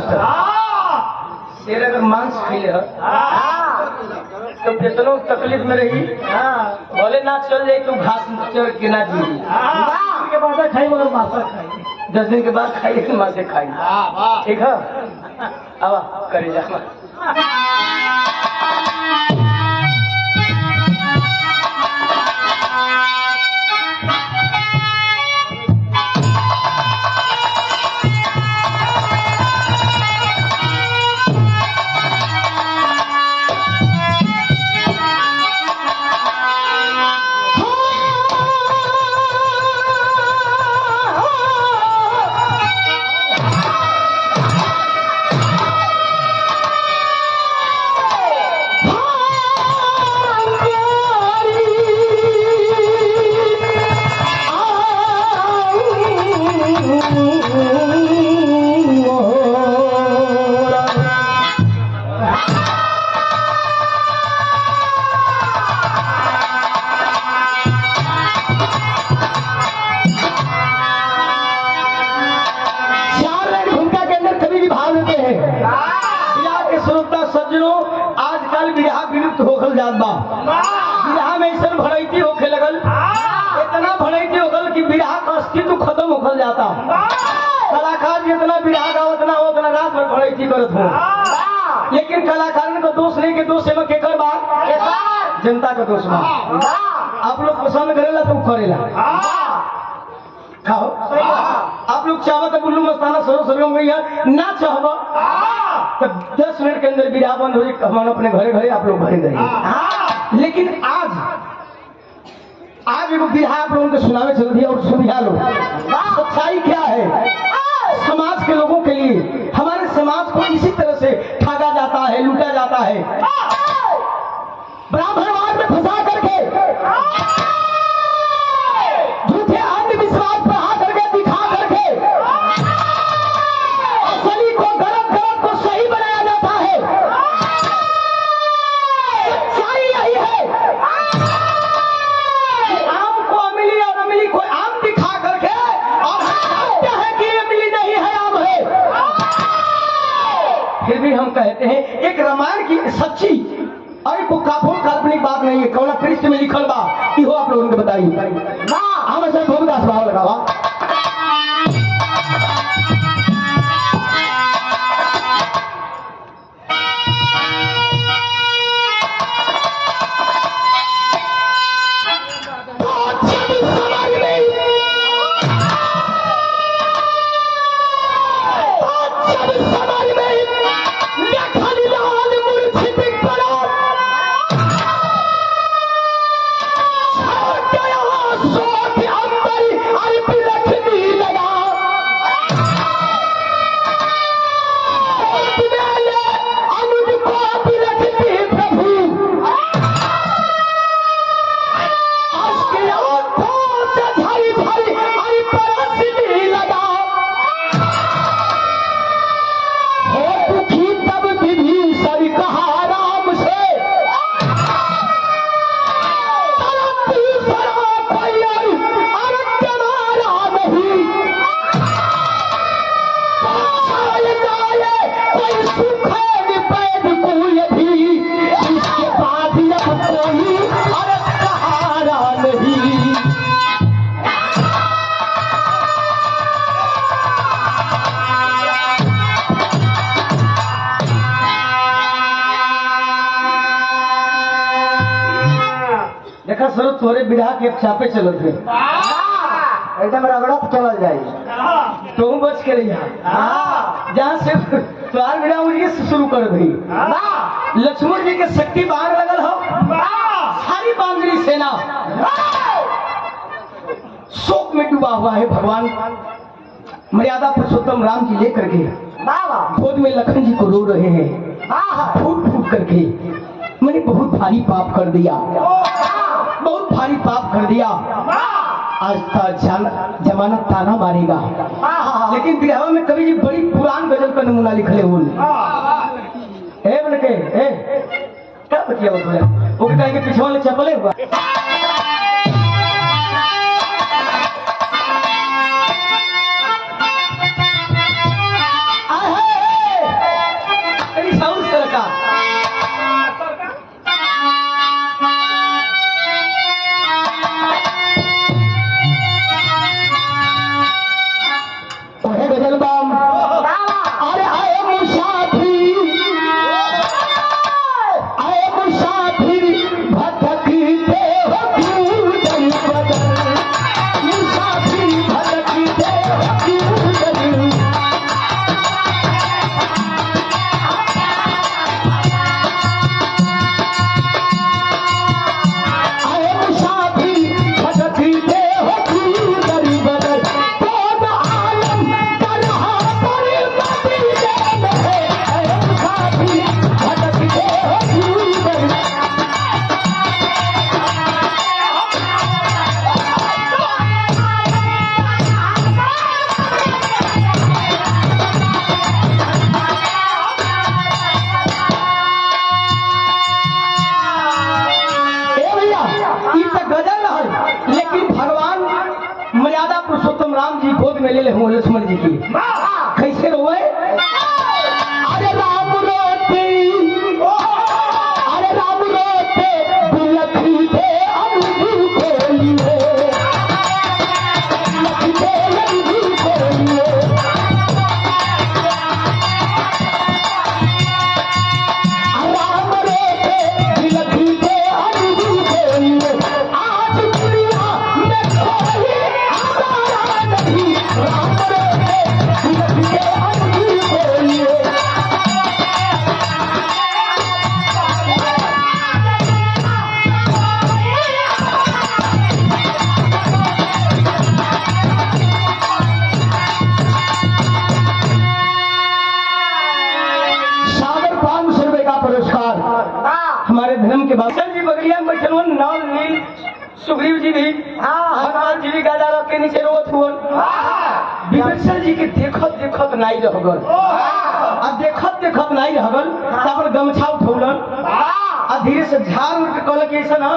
Master शेर अगर मांस खिले तो कितनों तकलीफ में रही बोले ना चल जाए तो घास चढ़ के ना जी के बाद खाई बोले मास्टर खाई 10 दिन के बाद खाई लेकिन माँ से खाई ठीक है अब करे जा आजकल बिरहा विलुप्त होखल जात बा बिरहा में ऐसा भड़ैती होखे लगल इतना भड़ैती होखल कि बिरहा का अस्तित्व खत्म होखल जाता कलाकार जितना बिरहा गावत ना उतना रात भर भड़ैती करत हो लेकिन कलाकार का दोष नहीं के दोष में केकर बात जनता का दोष बा आप लोग पसंद करेला तो करेला खाओ आप लोग चाहो तो बुल्लू मस्ताना सरो सरो गई ना चाहो तो 10 मिनट के अंदर बिरहा बंद हो जाए हम अपने घरे घरे आप लोग घरे गए लेकिन आज एगो बिरहा आप लोगों को सुनावे चल दिया और सुनिया लो सच्चाई क्या है समाज के लोगों के लिए हमारे समाज को इसी तरह से ठगा जाता है लूटा जाता है ब्राह्मणवाद में फंसा करके झूठे अंधविश्वास बढ़ा करके दिखा करके असली को गलत गलत को सही बनाया जाता है सच्चाई यही है आम को अमिली और अमिली को आम दिखा करके और सत्य है कि अमिली नहीं है आम है फिर भी हम कहते हैं एक रामायण की सच्ची अरे को काल्पनिक बात नहीं है कौन पृष्ठ में लिखल बा कि हो आप लोगों को बताइए ना हम ऐसा भोगदास भाव लगावा सर तोरे बिरहा के छापे चलत है एकदम रगड़त चल जाए तो बच के रही जहाँ से तोहार बिरहा उनके शुरू कर भाई लक्ष्मण जी के शक्ति बाहर लगल हो सारी बांदरी सेना शोक में डूबा हुआ है भगवान मर्यादा पुरुषोत्तम राम जी लेकर के गोद में लखन जी को रो रहे हैं फूट फूट करके मैंने बहुत भारी पाप कर दिया बहुत भारी पाप कर दिया आज तक जमानत ताना मारेगा लेकिन बिरहा में कवि जी बड़ी पुरान गजल का नमूना लिखले हो बोले के क्या बतिया वो कहेंगे पीछे वाले चपले हुआ गोद में ले ले हूँ लक्ष्मण जी की। कैसे रोए? अरे राम रोते, अरे राम रोते बिलखी थे अंगूर खोलिए, बिलखी थे अंगूर खोलिए। राम रोते बिलखी थे अंगूर खोलिए, आज दुनिया में कोई हमारा नहीं। राम रोते बिलखी थे अंगूर खोलिए। सागर 500 रुपए का पुरस्कार हमारे धर्म के बाबा जी बगलिया में बैठल हुआ नाल नील सुग्रीव जी भी हनुमान जी भी गादा रख के नीचे रोत हुआ। विभीषण जी के देखत देखत नहीं रह गल, अब देखत देखत नहीं रह गल तब गमछा उठौलन आ धीरे से झाड़ उड़ के कहल कि ऐसा ना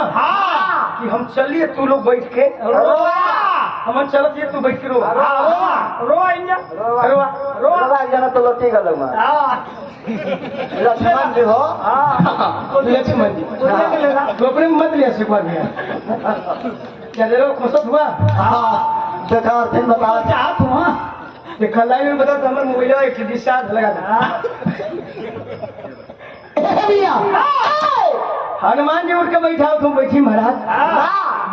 कि हम चलिए तू लोग बैठ के हम चलत ये तू बैठ के रो जना तो लौटी गल लक्ष्मण जी हो लक्ष्मण जी तो अपने में मत लिया सिखवा दिया क्या दे रहे खुशत हुआ। देखा अर्थ बताओ चाहत हुआ देखा लाइव में बता तो हमारे मोबाइल एक डिस्चार्ज लगा था। हनुमान जी उठ के बैठा हो तुम बैठी महाराज।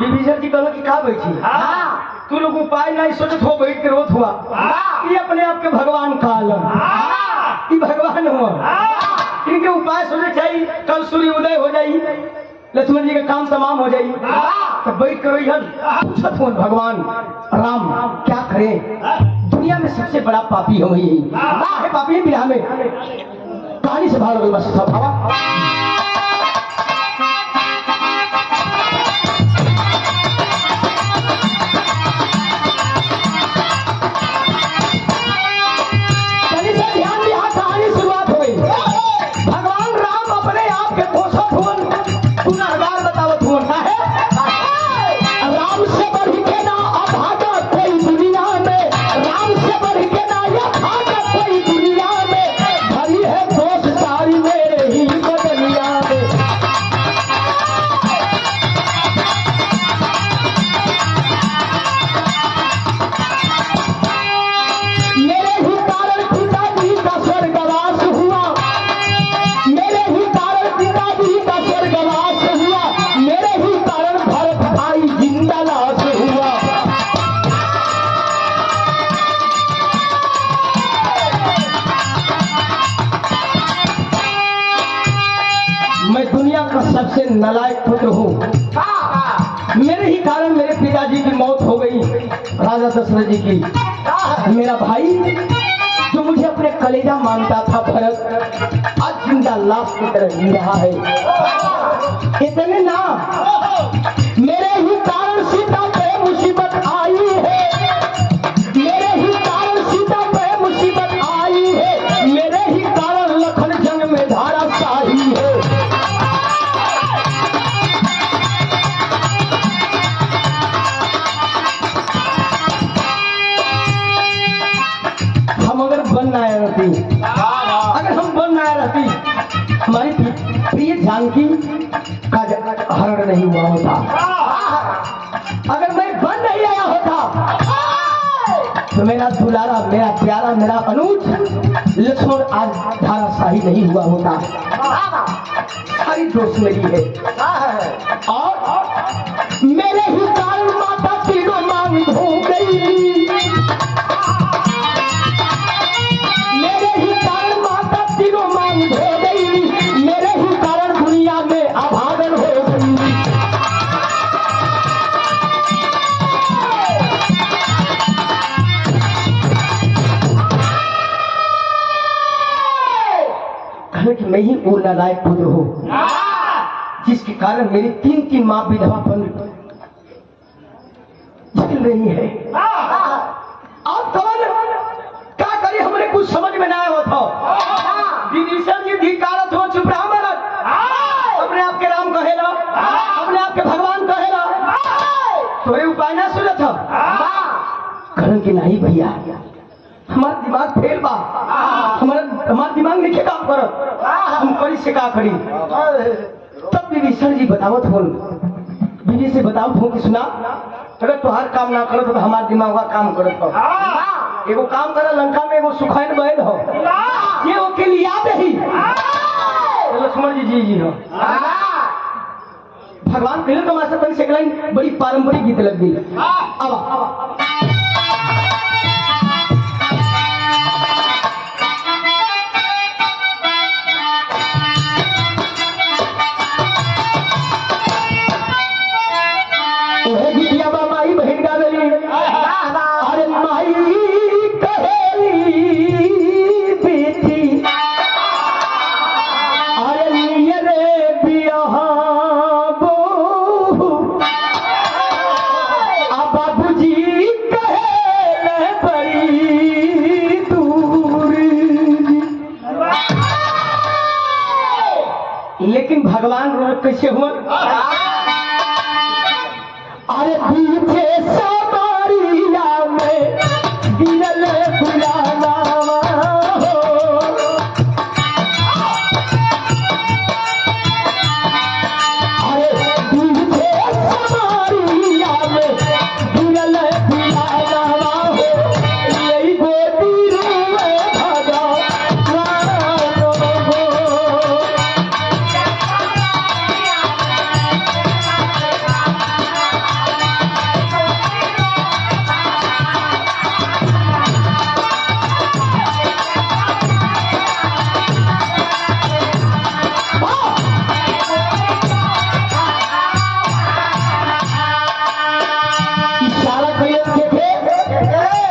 विभीषण जी कहलो कि कहा बैठी तू लोग उपाय नहीं सोचत हो बैठ के रोत हुआ। ये अपने आप के भगवान कालन ये भगवान हुआ इनके उपाय सोचे चाहिए। कल सूर्य उदय हो जाई लक्ष्मण जी का काम तमाम हो जाई तो बैठ कर पूछत हो भगवान राम क्या करे दुनिया में सबसे बड़ा पापी हो यही है पापी विराह में कहानी से भाग गई बस सब हवा। सबसे नालायक पुत्र हूँ। मेरे ही कारण मेरे पिताजी की मौत हो गई राजा दशरथ जी की। मेरा भाई जो मुझे अपने कलेजा मानता था भरत आज जिंदा लाश की तरह जी रहा है। इतने ना मेरे ही कारण सीता पे मुसीबत आई है, मेरे ही कारण सीता पे मुसीबत आई है, मेरे ही कारण लखन जंग में धाराशाही है। अगर हम बन आया रहती हमारी प्रिय जानकी का हरण नहीं हुआ होता। अगर मैं बन नहीं आया होता तो मेरा दुलारा मेरा प्यारा मेरा अनुज लक्ष्मण आज धाराशाही नहीं हुआ होता। सारी दोस्त मेरी है और मेरे ही कारण माता तीनों मांग हो गई। मेरे ही कारण दुनिया में अभागन हो गई। कहने कि मैं ही वो नालायक पुत्र हूँ जिसके कारण मेरी तीन माँ विधवा बन झेल रही है। अब कौन क्या करी हमने कुछ समझ में ना आया था। विभीषण जी धिक्कारत हो चुप रहा मरद अपने आप के राम कहेला अपने आप के भगवान कहेला थोड़े उपाय ना सुनत था। कहन कि नहीं भैया हमारा दिमाग फेल बा, हमारा दिमाग नहीं काम करत, हम करी से का करी। तब विभीषण जी बतावत हो, बीवी से बतावत हो कि सुना अगर तुहार काम ना करत तो हमार दिमाग काम करत हो। एगो काम करे, लंका में एगो सुखाइन बैल हो, ये वो के लिए याद ही लक्ष्मण जी जी हो। भगवान फिल्म का मास्टर तन से लाइन बड़ी पारंपरिक गीत लग गई। अब माई बहन गावेली, अरे माई कहेली बेटी, अरे लिए रे बियाह बाबूजी कहे बड़ी दूर। लेकिन भगवान रोज कैसे हुआ, अरे पीछे समारिया में गिरल बुलावा हो, अरे पीछे समारिया में गिरल बुलावा हो, यही गोदी रुए भगवान हो।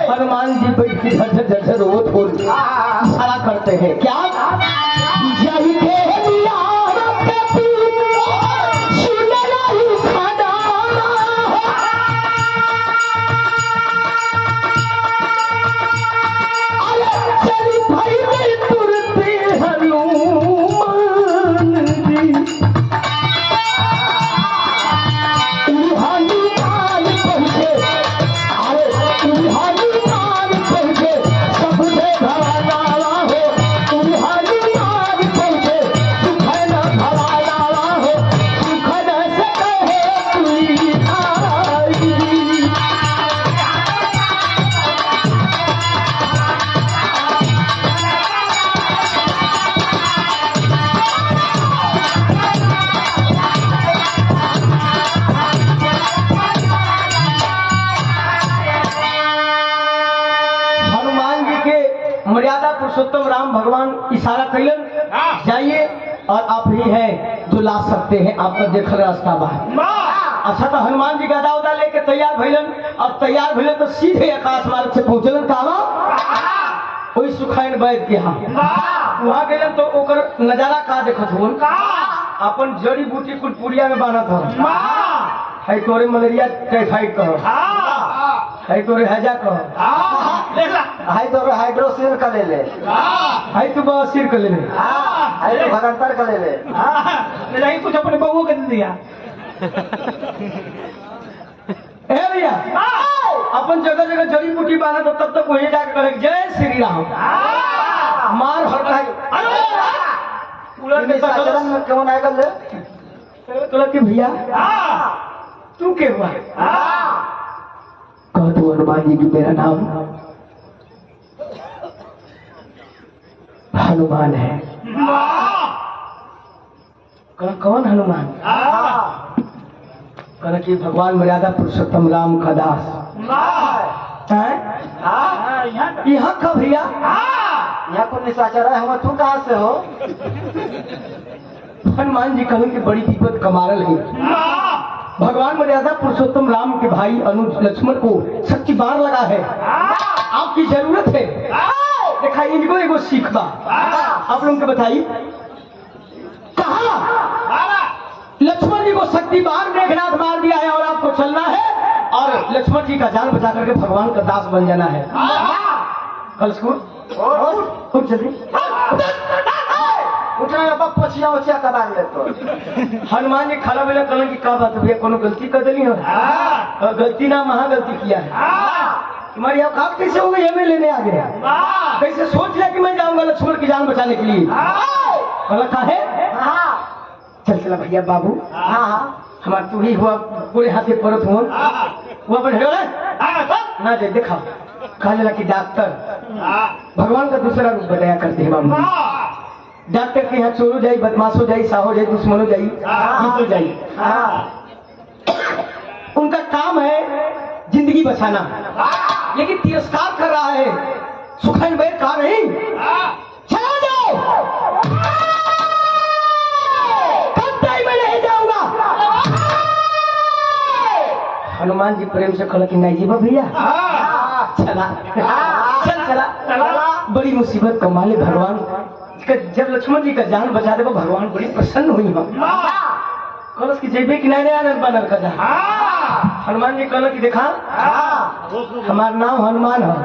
हनुमान जी बैठ के झर झर रोत हो इशारा करते हैं क्या, जय के मर्यादा पुरुषोत्तम राम भगवान इशारा कैलन, जाइए और आप ही हैं जो ला सकते हैं, आपका देखल रास्ता बाहर। अच्छा तो हनुमान जी गदा उदा लेके तैयार भइलन, और तैयार भइलन तो सीधे आकाश मार्ग से पहुंचलन कहाँ, वही सुखाइन बैठ के वहाँ गए तो ओकर नजारा का देखत हो, अपन जड़ी बूटी कुल पुड़िया में बांधत हो, है तोरे मलेरिया टाइफाइड कहो, है तोरे हैजा कहो, हाय तो हाइड्रोसिल का ले ले, है तू बसीर कर ले, हाय तो भगंतर का ले ले, नहीं कुछ अपने बबुओं के दे दिया। ए भैया अपन जगह जगह जड़ी बूटी बांधा तो तब तक वही जाकर करे जय श्री राम, मार हटा चरण में क्यों नहीं कर ले तो लगे भैया तू क्या हुआ, कह तू हनुमान जी की मेरा नाम हनुमान है। कौन हनुमान, कह कि भगवान मर्यादा पुरुषोत्तम राम का दास है। यहाँ कब भैया, यहाँ को निशाचर है, हम तू कहाँ से हो। हनुमान जी कहूँ कि बड़ी विपद कमारल है, भगवान मर्यादा पुरुषोत्तम राम के भाई अनुज लक्ष्मण को सच्ची बार लगा है, आपकी जरूरत है। देखा इनको एगो सीख बा, आप लोगों को बताइए कहा लक्ष्मण जी को शक्ति बार मेघनाथ मार दिया है और आपको चलना है और लक्ष्मण जी का जान बचा करके भगवान का दास बन जाना है। कल स्कूल जल्दी पछिया उछिया कबान ले तो हनुमान जी खड़ा मिला कल की का बात भैया कोनो गलती कर दिली हो, गलती ना महा गलती किया है। तुम्हारी औकात कैसे हो गई हमें लेने आ गया? कैसे सोच लिया कि मैं जाऊंगा लक्ष्मण की जान बचाने के लिए? बोला काहे? चल चला भैया बाबू, हमारा तू ही हुआ पूरे हाथे परत हुआ हुआ बढ़ ना दे देखा कहने लगा कि डॉक्टर भगवान का दूसरा रूप बताया करते हैं बाबू। डॉक्टर के यहाँ चोर हो जाए, बदमाश हो जाए, साहो जाए, दुश्मन हो जाए, जीत हो जाए। उनका काम है जिंदगी बचाना, लेकिन तिरस्कार कर रहा है सुखैन बैठ कहा नहीं चला जाओ, कब तक मैं नहीं जाऊंगा। हनुमान जी प्रेम से कहला कि नहीं जीवा भैया चला चल चला। बड़ी मुसीबत कमाले भगवान, जब लक्ष्मण जी का जान बचा दे भगवान बड़ी प्रसन्न हुई हम कलश की जेबे किनारे आनंद बनल का जा। हनुमान जी कहल कि देखा हमार नाम हनुमान है,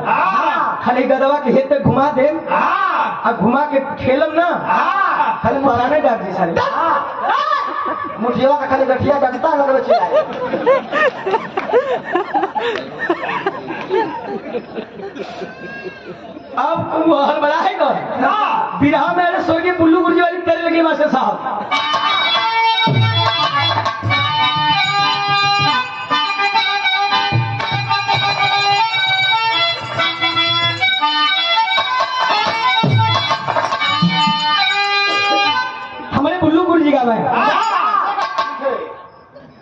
खाली गदवा के हेत घुमा दे आ घुमा के खेलम ना खाली पुराने डाक जी सारे मुठिया का खाली गठिया डगता लगल चिल्लाए। अब वो हर बड़ा है कौन बिरहा में अरे स्वर्गीय बुल्लू गुरुजी वाली तेरे लगे मास्टर साहब। हमारे बुल्लू गुरुजी का मैं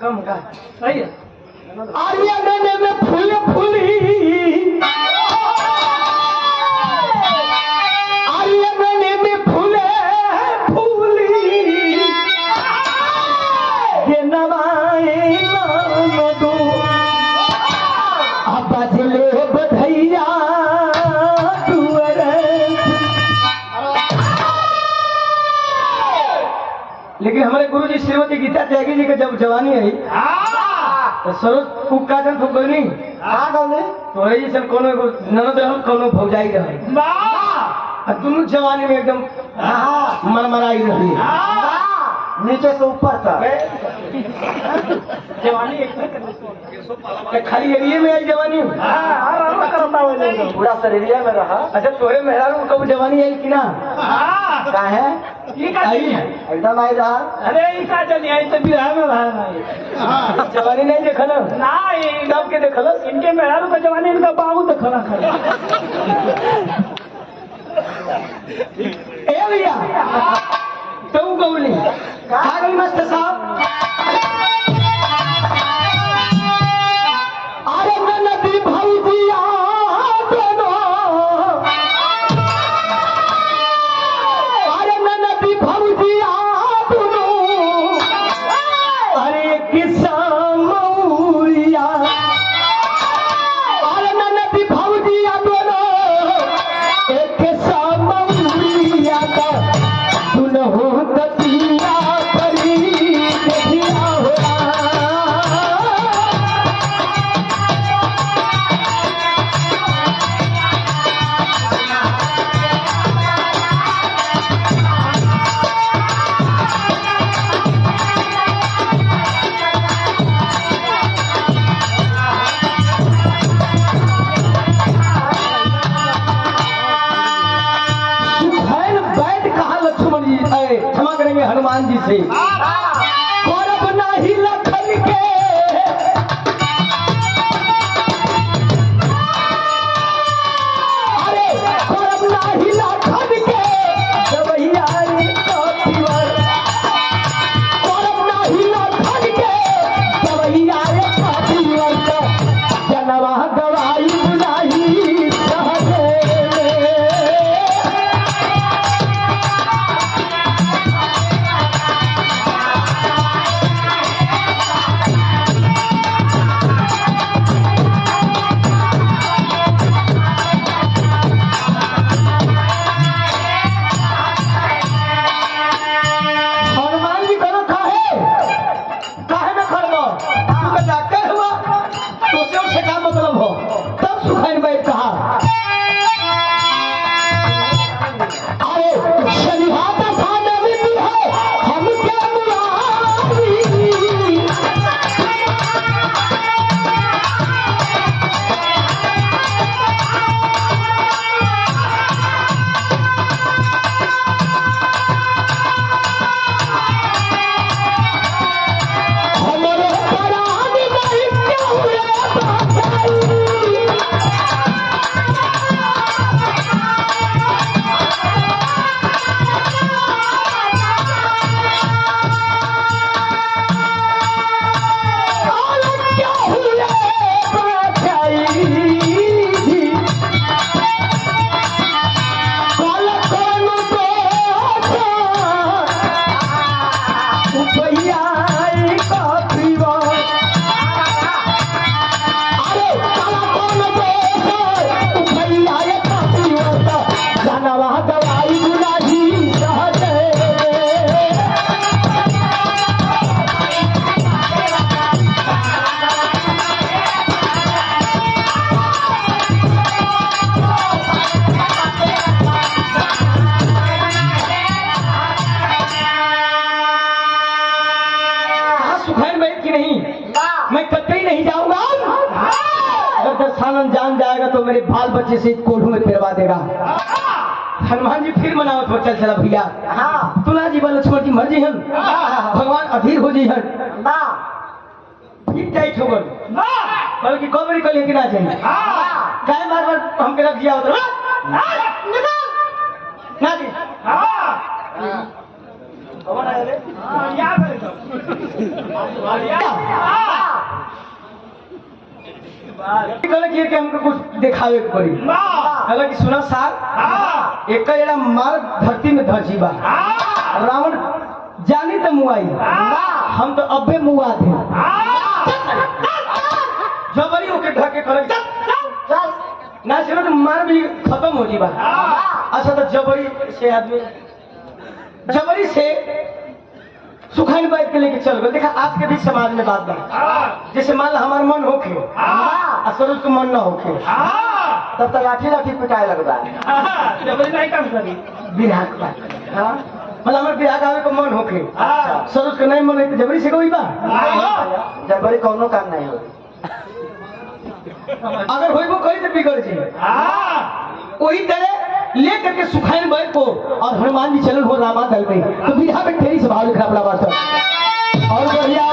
कम का सही है। आर्या गने में फूल फूली लेकिन हमारे गुरु जी श्रीमती गीता त्यागी जी का जब जवानी आई तो सरोज कुक्का जन तो कोई नहीं तो रही जैसे कोनो ननद रहो कोनो भौजाई रहे दोनों जवानी में एकदम मरमराई रही नीचे से ऊपर तक जवानी खाली एरिया में आई जवानी पूरा शरीरिया में रहा। अच्छा तोरे मेहरारू कब जवानी आई कि ना का है एकदम आई रहा। अरे का जनी आई तो बिहार में रहा नहीं जवानी नहीं देखा ना कब के देखल इनके मेहरारू का जवानी इनका बाबू देखला खड़ा ए भैया तो गौली आ गई मास्टर साहब। अरे नदी भौजिया दोनों अरे नदी भौजिया दोनों अरे किस्सा मौरिया अरे नदी भौजिया दोनों एक किस्सा मौरिया का सुनहो ततिया करी देखिया हनुमान जी से गौरव नहीं लखन के अरे गौरव नहीं लखन के जवैया रे कपिवर गौरव नहीं लखन के जवैया रे कपिवर का जनवा गवाई बुलाई सहजे तो मेरे बाल बच्चे से कोल्हू में पेरवा देगा। हनुमान जी फिर मनावत हो, चल चला भैया तुला जी बल लक्ष्मण जी मर जी हन, भगवान अधीर हो जी हन फिर जाई ठोकर बल्कि कबरी को लेके ना जाए काय बार बार हम के रख दिया उधर ना जी कौन आया रे कहले कि हमको कुछ दिखावे के पड़ी। कहले कि सुना सार एक जरा मार धरती में धसी बा रावण जानी तो मुआई हम तो अबे मुआ थे जबरी ओके ढके करे ना चलो तो मार भी खत्म हो जी बा। अच्छा तो जबरी से आदमी जबरी से सुखाइन बैठ के लेके चल गए। देखा आज के बीच समाज में बात बा जैसे मान लो हमारा मन होके स्वरूप को मन न होके तब तक लाठी लाठी पिटाए लगता है। जबरी नहीं काम करी बिरहा के बात मतलब हमारे बिरहा गावे को मन होके स्वरूप को नहीं मन है तो जबरी से कोई बा जबरी कौनो काम नहीं हो। अगर होइबो कहीं तो बिगड़ जाए। वही तरह ले करके सुखाइन बैठ को और हनुमान जी चलन हो रामा दल में तो बिरहा में तेरी स्वभाव लिखा अपना बात और बढ़िया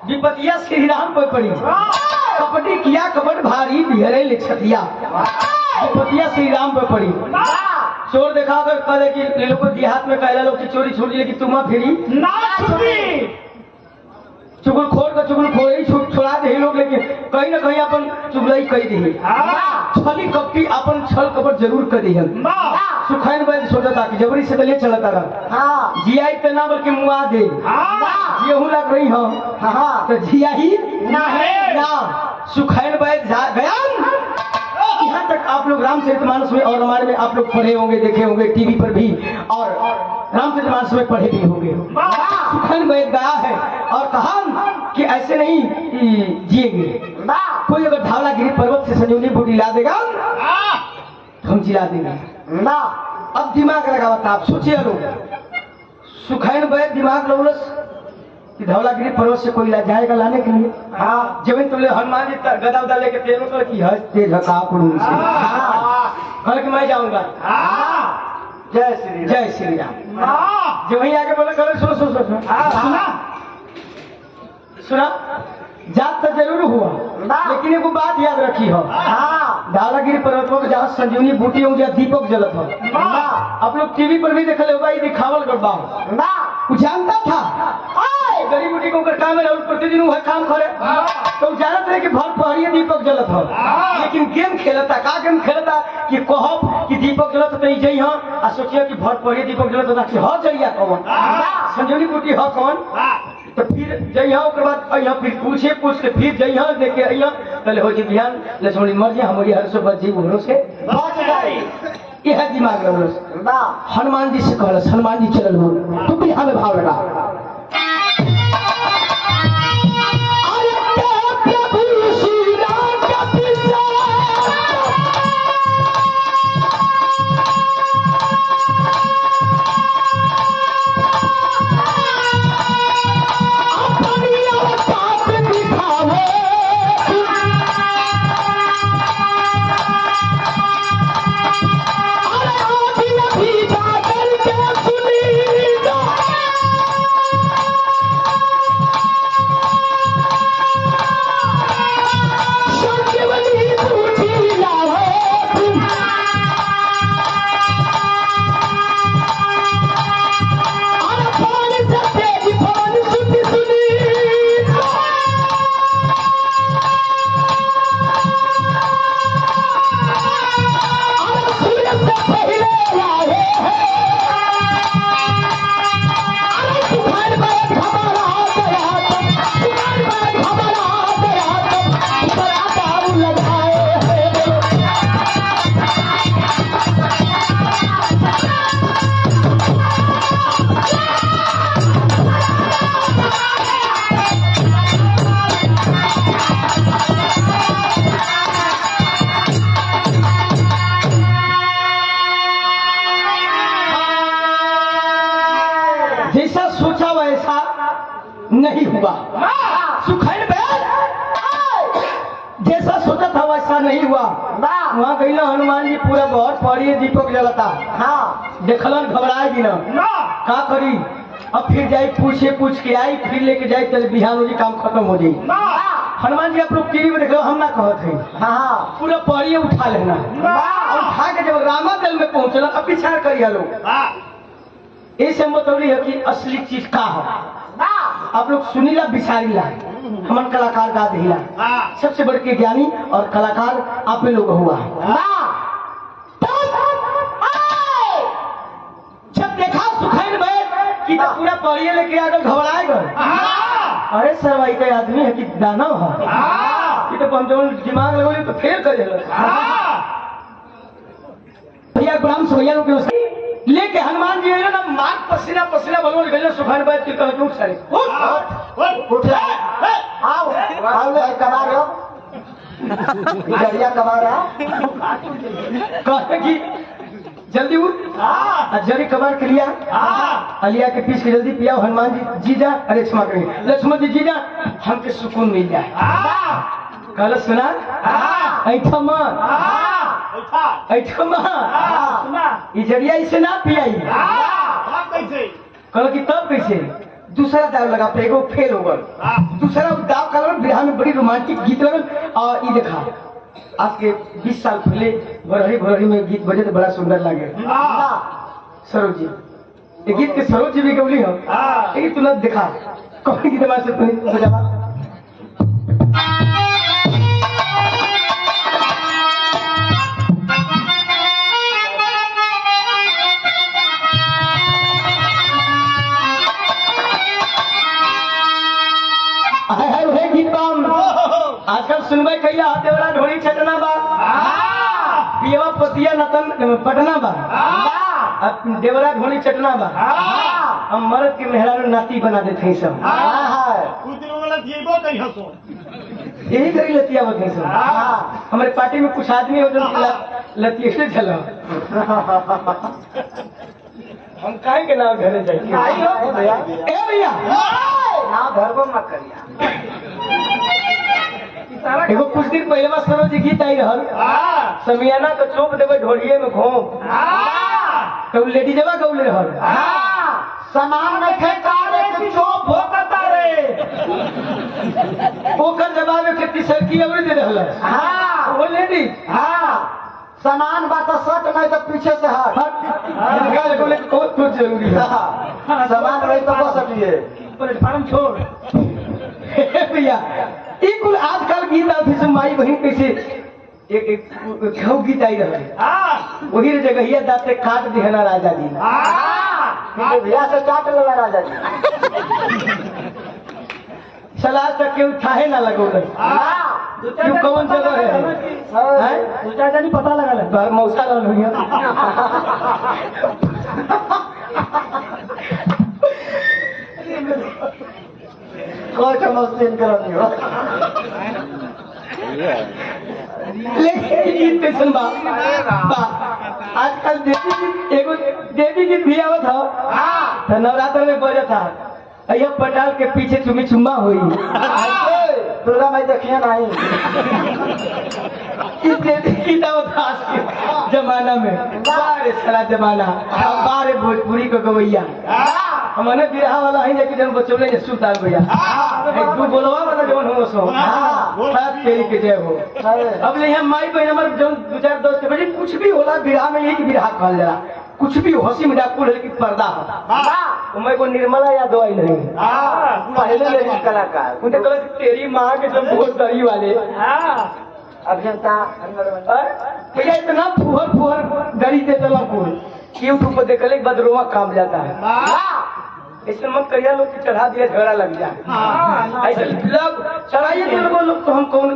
विपतिया श्री राम पर पड़ी कपटी किया कपट भारी बिहरे ले छतिया विपतिया श्री राम पर पड़ी। चोर देखा कर कहे कि ये लोग देहात में कहला लोग की चोरी छूट लेकिन तुम फिरी ना छुपी चुगलखोर का चुगलखोर ही छोड़ा दे लोग लेकिन कहीं ना कहीं अपन चुगलाई कही दी छली कपटी अपन छल कपट जरूर कर दी सुखाइन बैठ सोचता कि जबरी से ले चलता रहा जियाई पे ना बल्कि मुआ दे जियहू लग रही हो तो जिया ही ना सुखाइन बैठ गया। यहाँ तक आप लोग रामचरितमानस में और रामायण में आप लोग पढ़े होंगे देखे होंगे टीवी पर भी और रामचरितमानस में पढ़े भी होंगे। सुखाइन बैठ गया है और कहा कि ऐसे नहीं जिएंगे कोई अगर धावलागिरी पर्वत से संजीवनी बूटी ला देगा तो हम जिला देंगे ना। अब दिमाग लगावता आप सोचिए लोग सुखाइन बैठ दिमाग लगलस कि धौलागिरी पर्वत से कोई जाएगा लाने के लिए जमीन तुमने हनुमान जी गदा उदा लेके तेरों कर की है तेज हका से कल कि मैं जाऊंगा जय श्री राम जो वहीं आके बोले करो सुनो सुनो सुनो सुना जात तो जरूर हुआ लेकिन एक बात याद रखी हो धौलागिरी पर्वत पर जहाँ संजीवनी बूटी हो जहाँ दीपक जलत हो आप लोग टीवी पर भी देखले होगा ये दिखावल गड़बा वो जानता था गरीब बूटी को काम है प्रतिदिन वह काम करे तो जानत रहे कि भर पहरिए दीपक जलत हो लेकिन गेम खेलता का गेम खेलता कि कहब कि दीपक जलत तो जई हाँ आ सोचिए कि भर पहरिए दीपक जलत होता कि हो जइया कौन संजीवनी बूटी हो कौन तो फिर जइया ओकर बाद अइया फिर पूछ के फिर जइया देखे अइया पहले हो जी ध्यान लक्ष्मणी मर जी हमारी हर सो बची बोलो से यह दिमाग लगलो हनुमान जी से कहलस हनुमान जी चलल हो तो भी हमें भाव लगा जैसा सोचा वैसा नहीं हुआ। सुखैन बैल जैसा सोचा था वैसा नहीं हुआ। वहाँ गई ना हनुमान जी पूरा बहुत पड़ी दीपक जलता। हाँ देखलन घबराएगी ना का करी। अब फिर जाई पूछ के आई फिर लेके जाई चल बिहान हो जी काम खत्म हो जाई। हनुमान जी आप लोग टीवी में देख लो हम ना कहते हैं। हाँ पूरा पड़ी उठा लेना और उठा के जब रामा दल में पहुंचना अब विचार करिए लोग। ऐसे मतलब है कि असली चीज का है। आप लोग सुनीला बिचारीला हमन कलाकार गा दिला। सबसे बड़े के ज्ञानी और कलाकार आप लोग हुआ। जब देखा सुखैन बैल कि तो पूरा पढ़िए लेके आकर घबराए गए। अरे सर भाई का आदमी है कि दानव है कि तो हम जब दिमाग लगोली तो फेल कर भैया ग्राम सोया लोग लेके हनुमान जी ना मार पसीना पसीना बोलो गए सुखैन बैल की कहूं सारे उठ आओ कमा रहे हो कमा रहा कहते कि जल्दी उठ जरी कबार के लिया अलिया के पीस के जल्दी पिया हनुमान जी जीजा। अरे क्षमा करिए लक्ष्मण जी जीजा हमके सुकून मिल जाए। कल सुना जरिया इसे ना पियाई कल की तब कैसे दूसरा दाव लगा एगो फेल हो गया। दूसरा दाव का बिहार में बड़ी रोमांटिक गीत लगल और ये देखा आज के 20 साल पहले भरहरी भरहरी में गीत बजे तो बड़ा सुंदर लगे। सरोज जी ये गीत के सरोज जी भी गौली हो एक तुरंत देखा कौन गीत हमारे से तुमने बजावा। आजकल सुनबे कैला देवरा ढोली छटना बा पियवा पतिया नतन पटना बा देवरा ढोली चटना बा हम मर्द के मेहरारू नाती बना देते हैं सब। यही करी लतिया बते सब। हमारे पार्टी में कुछ आदमी हो जो लतिया से चलो हम काहे के नाम घरे जाइए भैया ना घर को मत करिया। एगो कुछ दिन पहले बस सरोज जी गीत आई रहल समियाना को चोप देवे ढोलिए में घूम तो लेडी जवा गौले रहल सामान में फेंकारे कि चोप भोकता रे ओकर जवाब में खेती सरकी अवरी दे रहल वो लेडी सामान बात सट नहीं तो पीछे से हट निकाल बोले बहुत कुछ जरूरी है। सामान नहीं तो बस हटिए प्लेटफार्म छोड़ भैया कुल आजकल गीत आती से माई बहन कैसे एक गीत आई रहे वही जगह दाते काट दिहना राजा जी भैया से काट लगा राजा जी सलाह तक के उठाए ना लगो क्यों कौन जगह है नहीं पता लगा मौसा लल भैया लेकिन कैसन बा आजकल देवी गीत भी आवत हो नवरात्र में बजा था अय्या पटाल के पीछे चुमी चुम्मा हुई दुर्गा माई देखिए नहीं जमाना में बारे सारा जमाना बारे भोजपुरी को गवैया हमारे बिरहा वाला है लेकिन जब बचौले जे सुल्तान भैया तू बोलवा वाला जवन हो सो साथ तेरी के जय हो। अब ले हम माई बहन हमारे जो दो चार दोस्त के बजे कुछ भी होला बिरहा में एक बिरहा कहल जाला कुछ भी हंसी मजाक को लेकिन पर्दा हो मैं को निर्मला याद आई नहीं पहले ले कलाकार उनके कल तेरी माँ के सब बहुत दही वाले अभियंता भैया इतना फुहर फुहर गरी दे चला पूरी यूट्यूब पर देखने के बाद रोवा काम जाता है। इसमें मत करिया लोग चढ़ा दिया झगड़ा लग जाए ऐसे लोग चढ़ाइए तो लोग तो हम कौन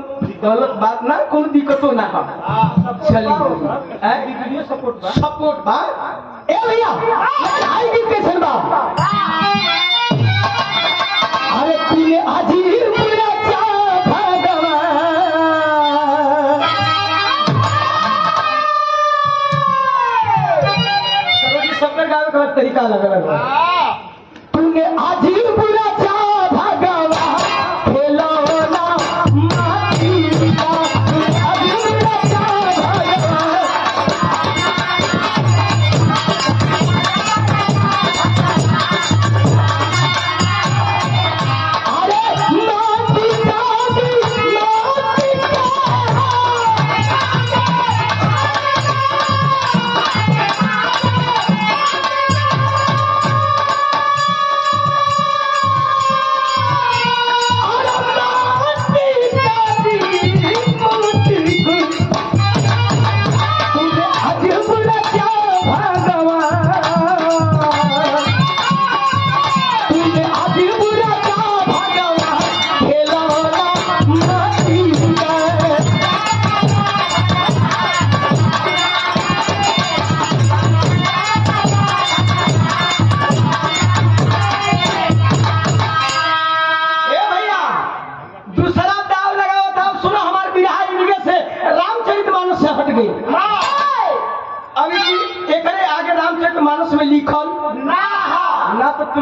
गलत बात ना कौन दिक्कतों ना हो चलिए सपोर्ट बा ए भैया आई गीत कैसे बा अरे तूने अजीब पूरा तरीका अलग अलग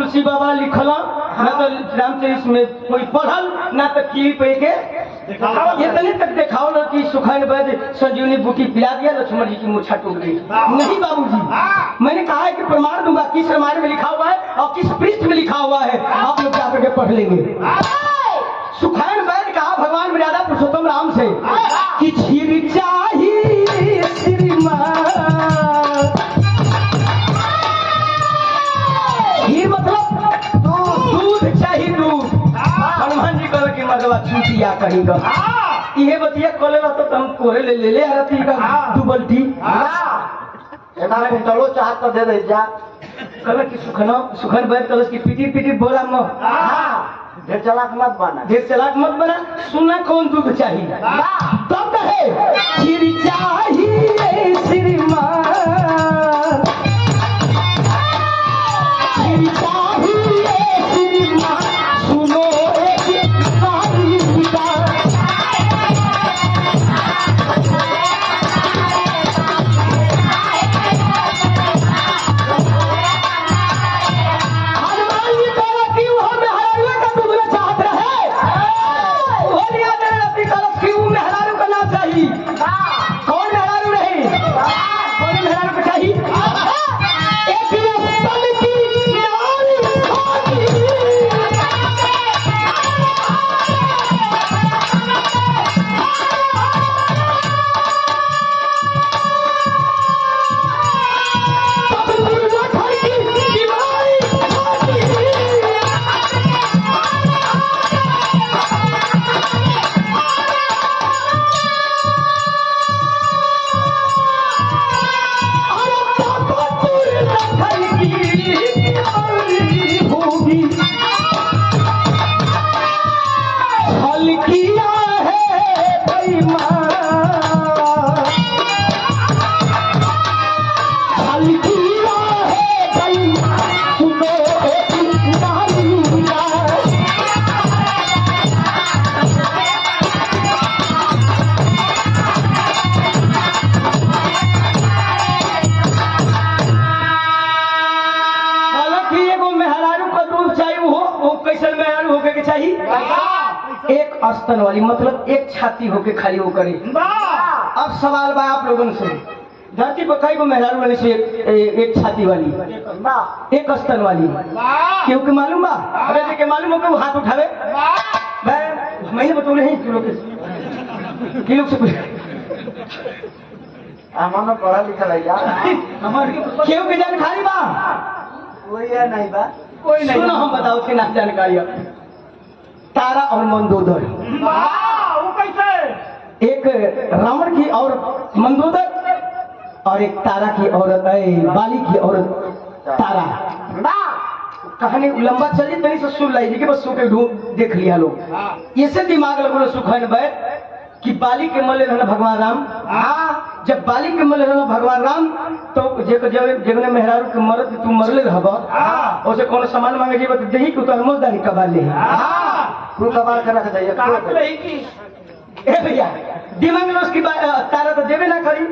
तुलसी बाबा लिखला ना तो रामचरित में कोई पढ़ल ना तो कीली पे के इतने तक दिखाओ ना कि सुखान वैद्य संजीवनी बूटी पिला दिया लक्ष्मण जी की मूर्छा टूट गई। नहीं बाबूजी, मैंने कहा है कि प्रमाण दूंगा किस रामायण में लिखा हुआ है और किस पृष्ठ में लिखा हुआ है, आप लोग जाकर के पढ़ लेंगे। सुखान वैद्य कहा भगवान मर्यादा पुरुषोत्तम राम से कि खीर चाहिए श्रीमान, खीर मतलब दूध चाहिए दूध। हनुमान जी कह के मगवा चूतिया कहीं का ये बतिया कोले तो हम कोरे ले आ रही का दू बल्टी एना चलो चाहत तो दे दे जा कल की सुखन बैठ कल की पीटी बोला म ढेर चालाक मत बना, ढेर चालाक मत बना। सुना कौन दूध चाहिए तब कहे खीर चाहिए श्रीमान, खीर चाहिए श्रीमान, सुनो एक कहानी का। कौन मेहरारू नहीं, कौन मेहरारू को चाहिए एक रस्तन की नारी होगी। एक स्तन वाली मतलब एक छाती होके खाली हो करे। अब सवाल बा आप लोगों से, धरती पर कई को मेहरारू वाली से एक छाती वाली एक स्तन वाली क्यों के मालूम बा? अगर देखे मालूम हो वो हाथ उठावे। मैंने बतौले हैं कि लोग से हमारा पढ़ा लिखा है यार, क्यों की जानकारी बा कोई है नहीं बा, कोई नहीं। सुनो हम बताओ कि ना जानकारी तारा और मंदोदर। वो कैसे? एक रावण की औरत मंदोदर और एक तारा की औरत बाली की औरत तारा। कहानी लंबा चली तरी से सुन लाई कि बस सो के ढूंढ देख लिया लोग। ये से दिमाग लगो सुखन बैठ कि बाली के मले रहना भगवान राम। जब बाली के मले रहना भगवान राम तो जगने मेहरारू के मरद तू मरले रहब उसे कौन सामान मांगे जी बता दही कि तो मोजदारी कबार ले तू कबार कर रख दे ए भैया दिमाग में उसकी तारा तो देवे ना करी।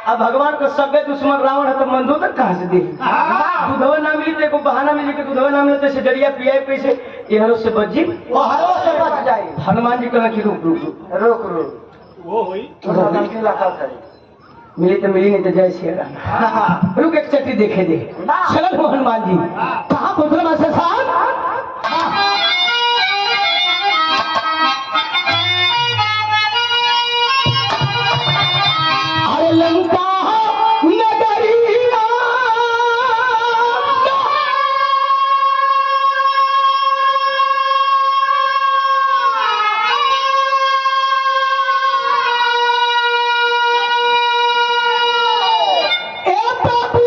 अब भगवान का सभ्य दुश्मन रावण है तो मंदोदर कहाँ से दे? दूधवा ना मिली तो बहाना मिली कि दूधवा ना मिले तो डरिया पिया कैसे ये हरो से बच जी से बच जाए। हनुमान जी कहना कि रुक वो हुई मिली तो मिली नहीं तो जय श्री राम। रुक एक चट्टी देखे दे चल हनुमान जी कहाँ पहुंचना मास्टर साहब? अरे लंका नगरिया ए बाबू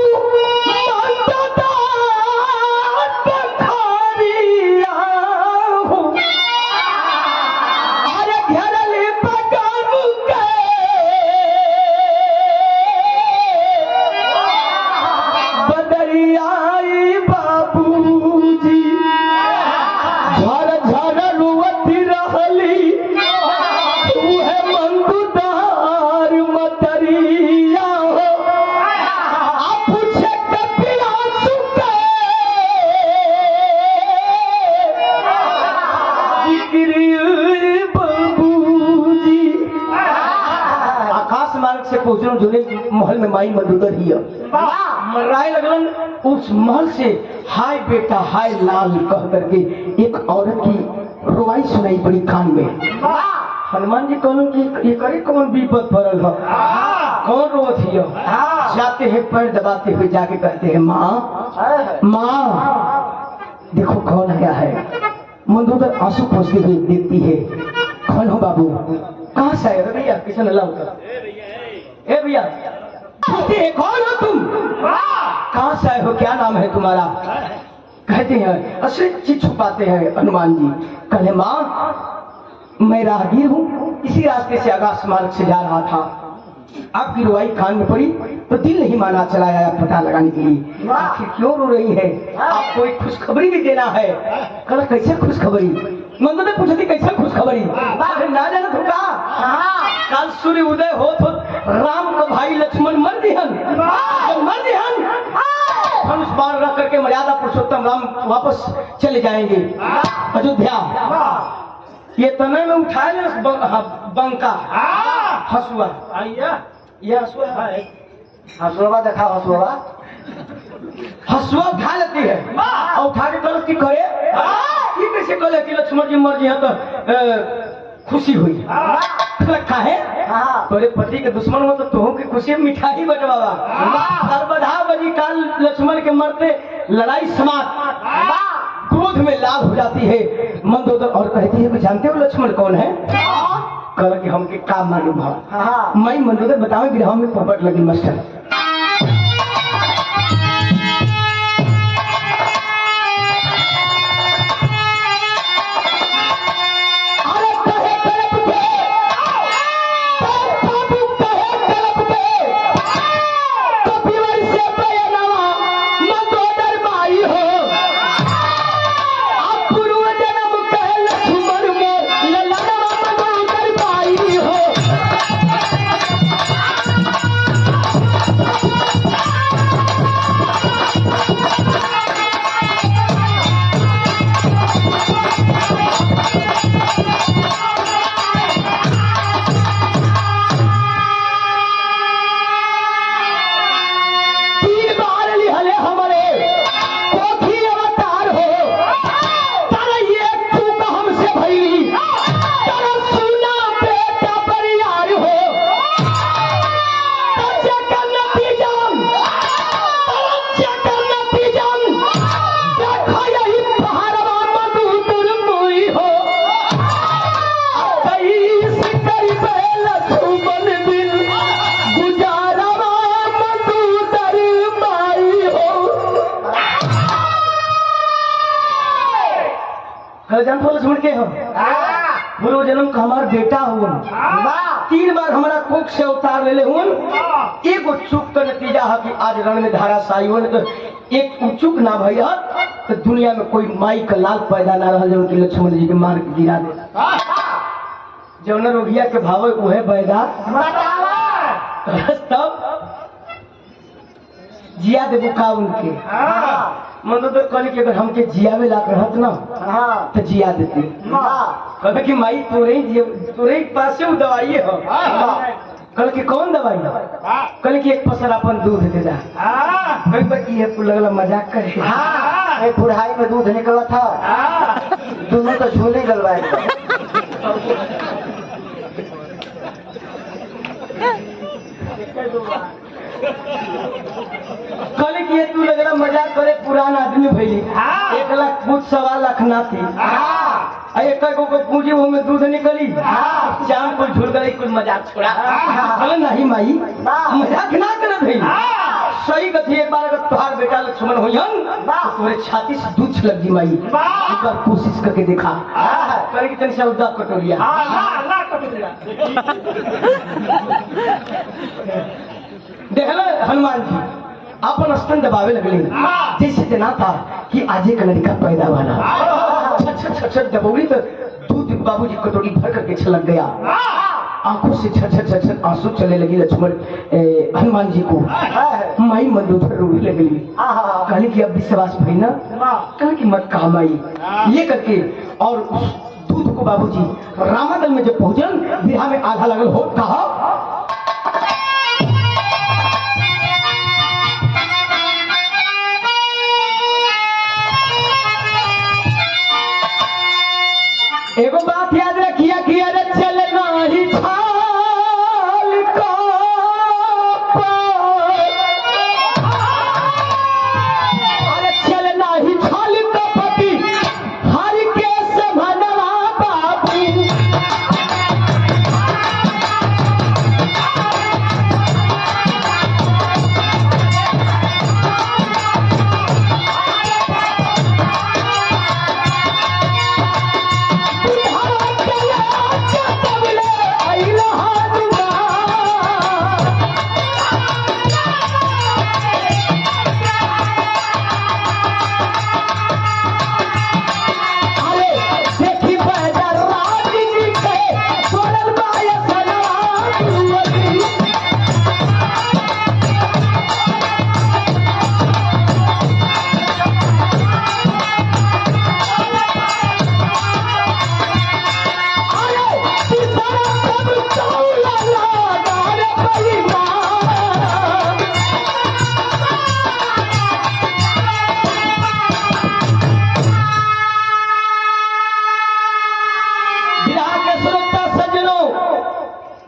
पहुंचल जोने महल में माई मंदोदर ही मर्राए लगलन। उस महल से हाय बेटा हाय लाल कह करके एक औरत की रुवाई सुनाई पड़ी कान में। हनुमान जी कहलन कि ये करे कौन विपद पड़ल है, कौन रोत हियो। जाते हैं पैर दबाते हुए जाके कहते हैं माँ माँ देखो कौन आया है। मंदोदर आंसू पोंछते हुए देखती है, कौन हो बाबू, कहाँ से आए? भैया किशन अल्लाह ए भैया पूछते हैं कौन हो तुम, कहाँ से आए हो, क्या नाम है तुम्हारा? कहते हैं असली चीज छुपाते हैं हनुमान जी। कहले माँ मैं राहगीर हूँ, इसी रास्ते से आकाश मार्ग से जा रहा था, आपकी रुवाई कान में पड़ी तो दिल नहीं माना, चला आया पता लगाने के लिए आखिर क्यों रो रही है, आपको एक खुशखबरी भी देना है। कल कैसे खुशखबरी? मंदोदर पूछती कैसे खुशखबरी? ना जाना तो कल सूर्य उदय हो तो राम का भाई लक्ष्मण मर दिहन, मर दिहन धनुष बाण रख करके मर्यादा पुरुषोत्तम राम वापस चले जाएंगे अयोध्या। ये तने में उठाए बंका हसुआ, ये हसुआ है, हसुआ देखा हसुआ हसुआ उठा लेती है और उठा के गलत की करे। ये कैसे कहे कि लक्ष्मण जी मर गए तो खुशी हुई रखा है। तोरे पति के दुश्मन हो तो तुम की खुशी मिठाई बटवावा और बधा बजी काल लक्ष्मण के मरते लड़ाई समाप्त, क्रोध में लाल हो जाती है मंदोदर और कहती है कि जानते हो लक्ष्मण कौन है? कल कि हमके काम मालूम है। मैं मंदोदर बताऊं गिरह में पपट लगी मास्टर। लक्ष्मण के हो पूर्व जन्म का हमारा बेटा हुआ, 3 बार हमारा कोख से अवतार ले हुआ। एक चूक का नतीजा है कि आज रण में धाराशाही हो, तो एक चूक ना भैया तो दुनिया में कोई माई का लाल पैदा ना रहा जो कि लक्ष्मण जी के मार के गिरा दे। जौन रोगिया के भाव वह बैदा तब जिया देबू का उनके मंदोदर कहली कि अगर हमके जियावे लाग रहत ना तो जिया देती। कहते कि माई तोरे पास से दवाई हो। कल की कौन दवाई? कल की एक पसर अपन दूध दे दा। ये लगला मजाक करे। बुढ़ाई में दूध निकला था, दोनों तो झोले गलवाए। कल की तू लगला मजाक करे, पुराना आदमी भैली 1 लाख पूछ 1.25 लाख ना थी। एक को पूंजी वो में दूध निकली, चांद को झूल कर कुछ मजाक छोड़ा। नहीं माई मजाक ना कर भाई, सही कथी। एक बार अगर तुम्हारा बेटा लक्ष्मण हो तो तुम्हारे छाती से दूध छलक जी माई, एक बार कोशिश करके देखा करे कि से उदा कटोरिया देखल हनुमान जी अपन स्तन दबावे लगले, जैसे जना था कि आज एक लड़का पैदा वाला छट दबोली तो दूध बाबूजी कटोरी भर करके छलक गया। आंखों से छट आंसू चले लगी लक्ष्मण हनुमान जी को। माई मंदोदर रोने लगली, कहली कि अब विश्वास भाई ना, कहली कि मत कहा माई ये करके। और उस दूध को बाबूजी रामादल में जब पहुंचन विधा में आधा लगल हो कहा एगो बात याद रखिया कि अरे चलना ही छाल को अरे चलना ही छाल को पति हर के समनवा बाबू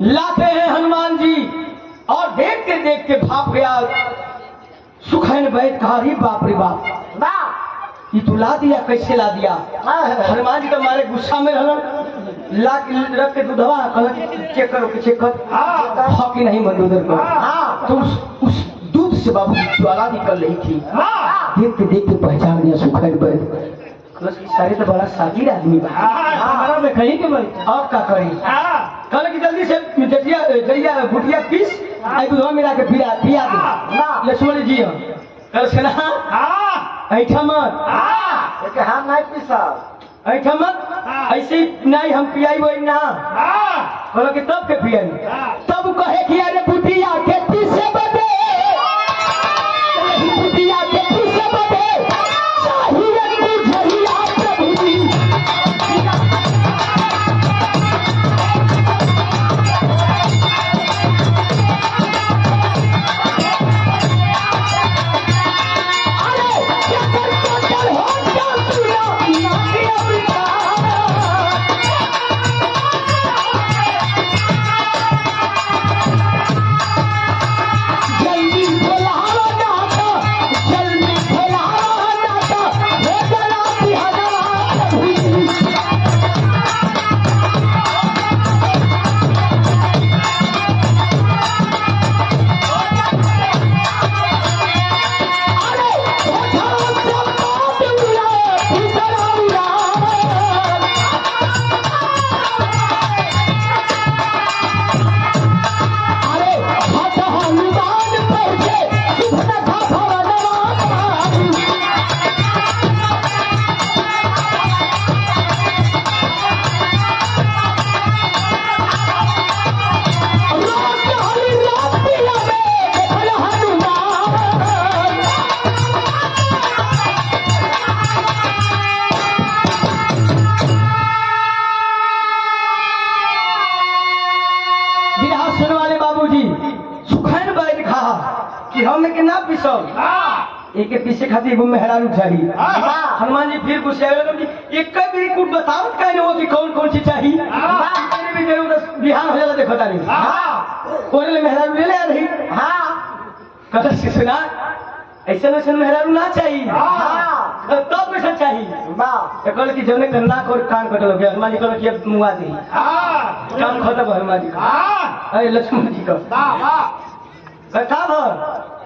लाते हैं हनुमान जी और देखते देखते भाप गया सुखैन बैठ कहा रे बाप रे बाप ये तू ला दिया कैसे ला दिया हनुमान जी तो हमारे गुस्सा में रहना ला रख के दूधवा कहला चेक करो कि चेक कर हाँ कि नहीं मंदोदर को तो उस दूध से बाबू ज्वाला निकल रही थी देखते देखते पहचान लिया सुखैन बैठ सारे तो बड़ा सागिर आदमी में कहीं के भाई और क्या करी कल की जल्दी से जरिया भुटिया पीस आई दूधवा मिला के पिया दे लक्ष्मण जी कल से ना ऐठा मत नहीं पीसा ऐठा मत ऐसे नहीं हम पियाई वही ना कल के तब के पियाई तब कहे कि अरे भुटिया के पीछे बदे भुटिया के पीछे बदे एक पीछे खाती वो मेहरारू चाहिए हनुमान जी फिर कुछ एक भी कुछ बताओ कहने वो कि कौन कौन सी चाहिए भी जरूर बिहान हो जाता देखो तारी कोने मेहरारू ले आ रही कल से सुना ऐसे वैसे मेहरारू ना चाहिए तब वैसा चाहिए कल की जौने करना और कान कटल गया हनुमान जी कल की मुआ दी काम खत्म हनुमान जी अरे लक्ष्मण जी का कथा भर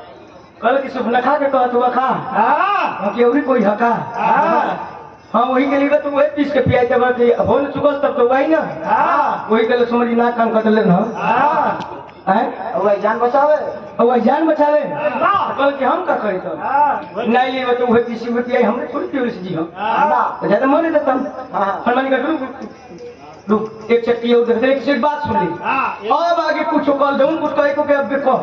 कल की सुख नखा के कहत हुआ खा केवरी कोई हका हाँ वही के लिए तो वही पीस के पियाई जब हो न चुकस तब तो वही ना वही के लिए समझ ना काम कर ले ना वही जान बचावे वही जान बचावे कल के हम का करी तो नहीं लिए तो वही पीसी में पियाई हमने थोड़ी पी जी हम ज्यादा मन देता हनुमान का रुक एक चट्टी और देख से बात सुन ली अब आगे कुछ कल दूं कुछ कहे को के अब देखो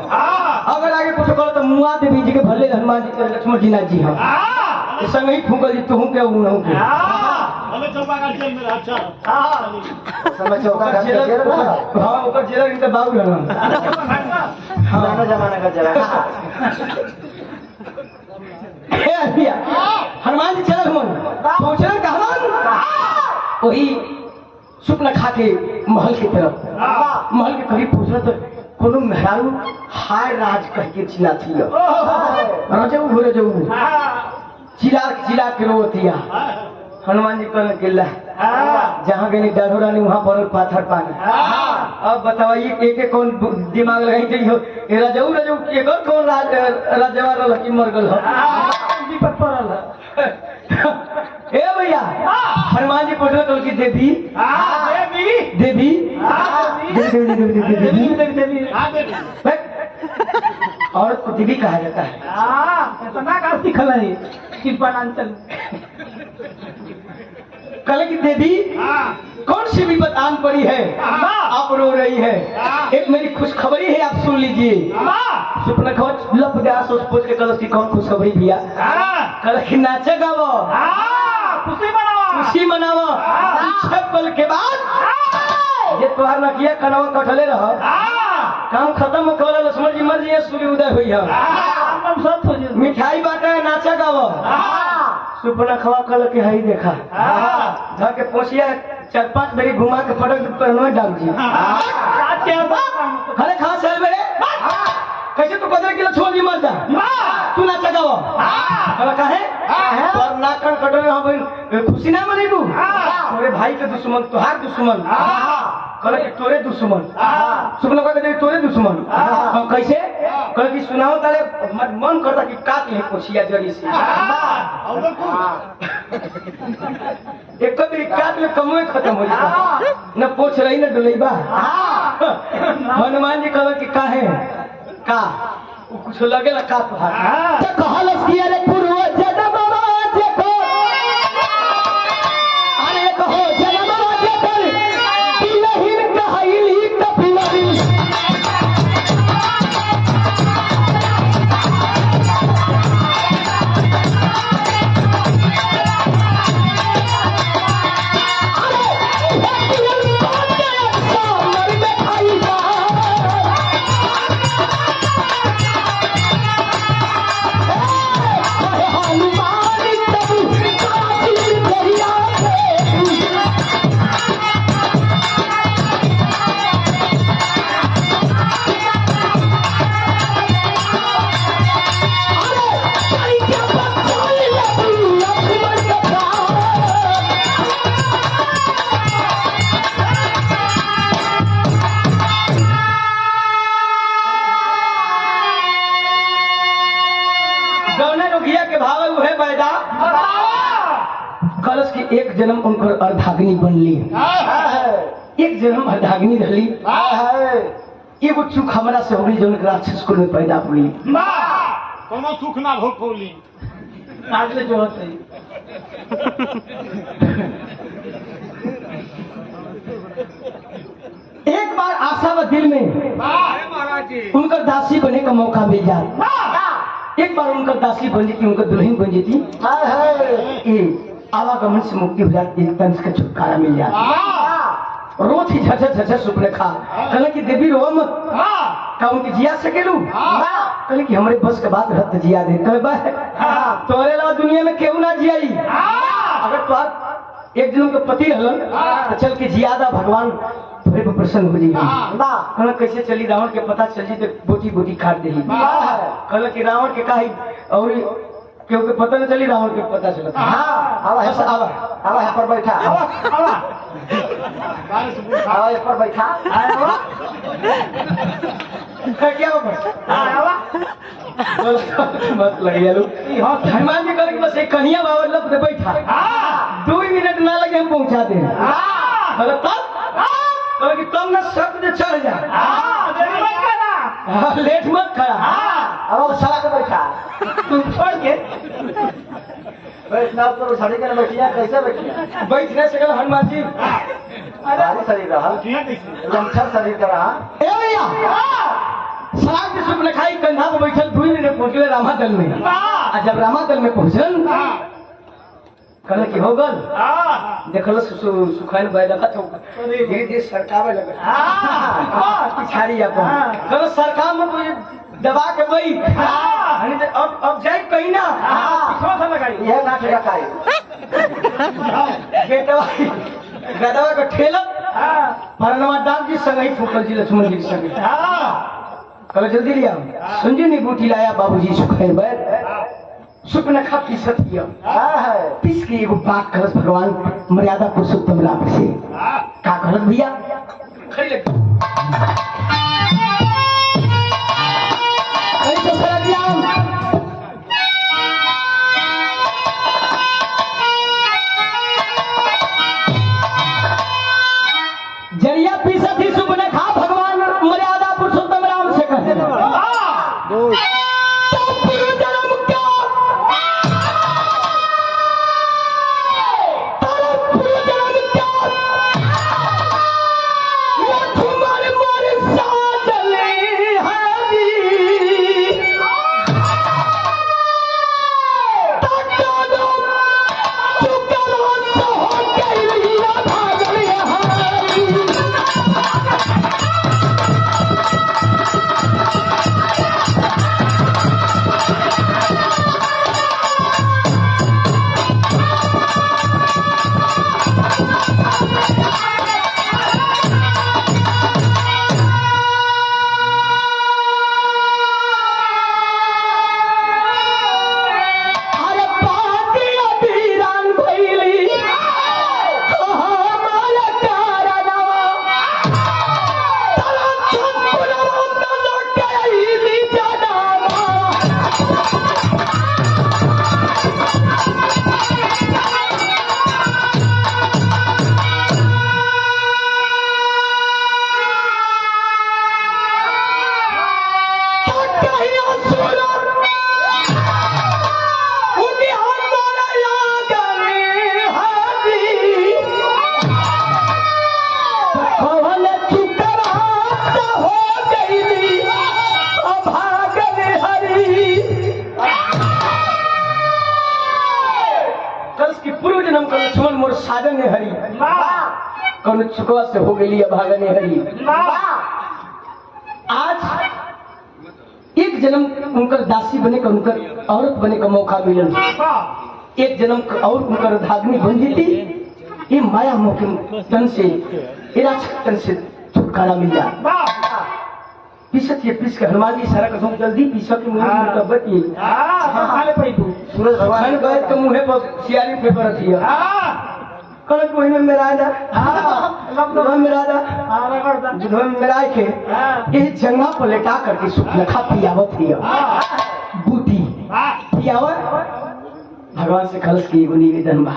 अगर आगे कुछ कल तो मुआ देवी जी के भले हनुमान जी के लक्ष्मण जी नाथ जी हम संग ही फूकल जी तू हूं के हूं के हमें चौका का जेल में अच्छा समय चौका का जेल हां ऊपर जेल के बाबू रहना पुराना जमाना का जेल हनुमान जी चल मन पहुंचल कहलन वही सुपना खा के महल की तरफ, महल के करीब पहुंचना तो कोनो मेहरारू हाय राज कह के चिल्ला थी रजऊ हो रजऊ चिल्ला के रोतिया। हनुमान जी कहने गिल्ला जहाँ गई डरोरा नहीं वहाँ पर पाथर पानी। अब बताइए एक कौन दिमाग लगाई गई हो रजऊ रजऊ एक और कौन राजवा रहा कि मर गल हो विपद पड़ल ए भैया। हनुमान जी पूछ रहे कि देवी देवी औरत को देवी कहा जाता है। इतना का सिखल है कृपाणांचल कल की देवी कौन सी विपद आन पड़ी है आप रो रही है। एक मेरी खुशखबरी है आप सुन लीजिए। सुपना खबर लप गया सोच पूछ के कल की कौन खुशखबरी भैया कल की नाचे गावो खुशी मनावो छह पल के बाद ये त्योहार न किया कनवा कटले रहो काम खत्म कर लक्ष्मण जी मर जाइए सूर्य उदय हुई है मिठाई बांटे नाचा गावो। सुपना खवा कल के हई देखा जाके पोछिया 4-5 बेरी घुमा के फटक पहनवा डाल जी अरे खा चल मेरे कैसे तू 15 किलो छोड़ दी मर जा तू नाचा गावो कल काहे और नाकन कटने हम खुशी ना मनेबू तोरे भाई के दुश्मन तोहार दुश्मन कल कि तोरे दुश्मन सुपना कहते तोरे दुश्मन हम कैसे कल की सुनाओ ताले मन करता कि काट ले पोछिया जड़ी से एक कभी काट ले कमवे खत्म हो जाता न पोछ रही न डुलैबा। हनुमान जी कहल कि काहे का कुछ लगे ला का तुहार तो कहलस कि अरे पूर्व जन्म देखो अरे कहो जन्म देखो दिलहिन कहैली कपिलरी कलश की एक जन्म उनकर अर्धाग्नि बनली एक जन्म अर्धाग्नि रहली एगो चूक हमरा से होगी जो राक्षस कुल में पैदा हुई कोनो सुख ना भोग पौली आज ले जो होते एक बार आशा व दिल में उनकर दासी बने का मौका मिल जाए एक बार उनकर दासी बन जाती उनकर दुल्हन बन जाती आवागमन से मुक्ति हो जाती एक तंज का छुटकारा मिल जाता। रोज ही झझ झझ सुपने खा कहले कि देवी रो मत का उनकी जिया सकेलू कहले कि हमरे बस के बात रत जिया दे कहे बा तोरे ला दुनिया में केहू ना जियाई अगर तो एक दिन के पति रहलन तो चल के जियादा भगवान थोड़े पर प्रसन्न हो जी कहले कैसे चली रावण के पता चल जी तो बोटी बोटी काट दे कहले कि रावण के काहे और क्योंकि पता न चली रावण के पता चला आवा यहाँ पर बैठा आवा यहाँ पर बैठा क्या मत लगे हनुमान जी कहे बस एक कन्हैया बाबा लप दे बैठा 2 मिनट ना लगे हम पहुंचा दे तब कि तुम न शब्द चढ़ जा लेट मत खड़ा अब सारा के बैठा तुम छोड़ के बैठना ऊपर साड़ी के बैठिया कैसे बैठिया बैठ नहीं सकल हनुमान जी अरे शरीर रहा लमछर शरीर का रहा ए भैया सलाम के सुख लिखाई कंधा पर बैठल 2 मिनट पहुंचले रामादल में आ जब रामादल में पहुंचल कहले कि हो गल देखल सुखाइन बाय लगा तो धीरे धीरे सरकावे लगा पिछाड़ी अपन कहल सरकार में कोई दबा के बैठ अब जाए कहीं ना पिछवा से लगाई यह ना लगाई बेटवा गदवा का ठेलत परनवा डाक जी संग ही फूकल जी लक्ष्मण जी संग कल जल्दी लिया सुनजी नहीं बूटी लाया बाबूजी सुखाए बैठ सुख न खा पी सतिया पीस के एगो बात करस भगवान मर्यादा पुरुषोत्तम राम से का कहत भैया खड़ी लग कैसे सर दिया जरिया पीसा थी सुख न खा भगवान मर्यादा पुरुषोत्तम राम से कहते साधन हरी कौन चुकवा से हो गई भागने हरी आज एक जन्म उनकर दासी बने का उनकर औरत बने का मौका मिलल एक जन्म और उनकर धागनी बन जेती ये माया मोह के तन से तन से छुटकारा मिल जाए पीसत ये पीस के हनुमान जी सारा कसम जल्दी पीसा के मुंह में तबत ये खाले पई तू सूरज भगवान गए तो मुंह पर सियारी पेपर थी कल कोई में मेरा ना हां मेरा ना जुधो में मेरा के ये जंगा पर लेटा करके सुख लखा पियावत थी बूटी पियावत भगवान से कलश की एगो निवेदन बा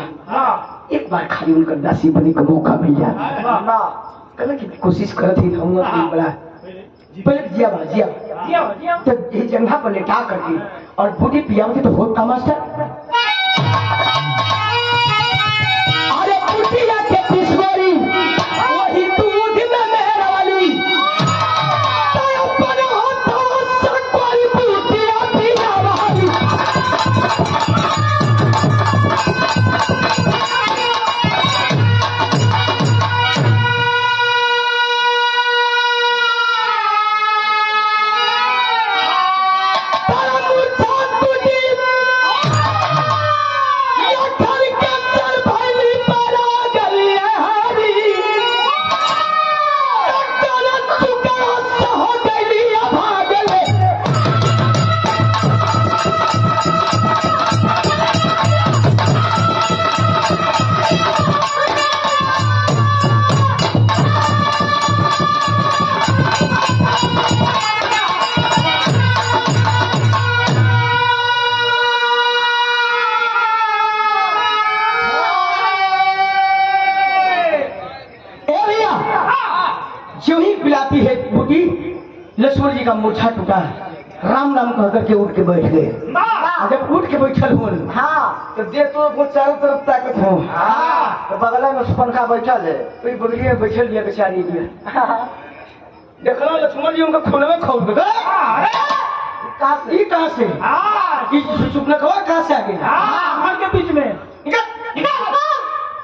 एक बार खाली उनकर दासी बने का मौका मिल जाए कल की कोशिश करत ही हम बड़ा पलट जिया जब ये जंघा पर लेटा करके और बूटी पियावती तो बहुत का मास्टर अरे बूटिया के पिसवारी वही दूध में मेरा वाली तो अपन हाथों से कोई बूटिया पिया वाली लक्ष्मण जी का मूर्छा टूटा राम राम कह करके उठ के बैठ गए जब उठ के बैठल हो तो दे तो चारों तरफ ताकत हो तो बगल में पंखा बैठल है तो बगली में बैठल दिया बेचारी देखो लक्ष्मण जी उनका खून में खोल दे कहाँ से चुप न खवा कहाँ से आगे के बीच में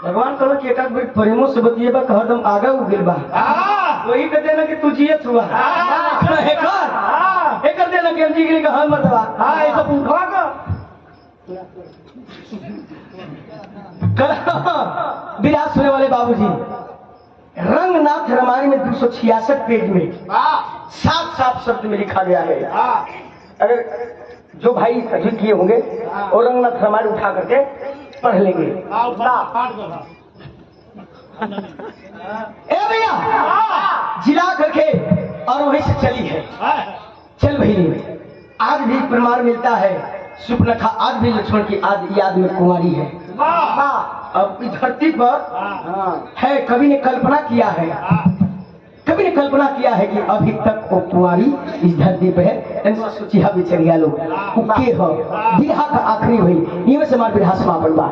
भगवान कहो कि एक बेट प्रेमों से बतिए बा हरदम आगे उगिल बा वही कर देना कि तू जियत हुआ एक कर देना कि हम जी गिरी का हम मरदवा ऐसा पूछवा का विराज सुने वाले बाबूजी, रंगनाथ रामायण में 266 पेज में साफ साफ शब्द में लिखा गया है। अगर जो भाई सभी किए होंगे और रंगनाथ रामायण उठा करके पढ़ लेंगे। ए भैया जिला करके और वहीं से चली है। चल भैया, आज भी प्रमाण मिलता है, सुपनखा आज भी लक्ष्मण की आज याद में कुंवारी है। अब इस धरती पर है, कवि ने कल्पना किया है, कवि ने कल्पना किया है कि अभी तक वो कुंवारी इस धरती पे है। सोची बिछड़ गया लोग, बिरहा का आखिरी हुई, ये से हमारे बिरहा समापन बा।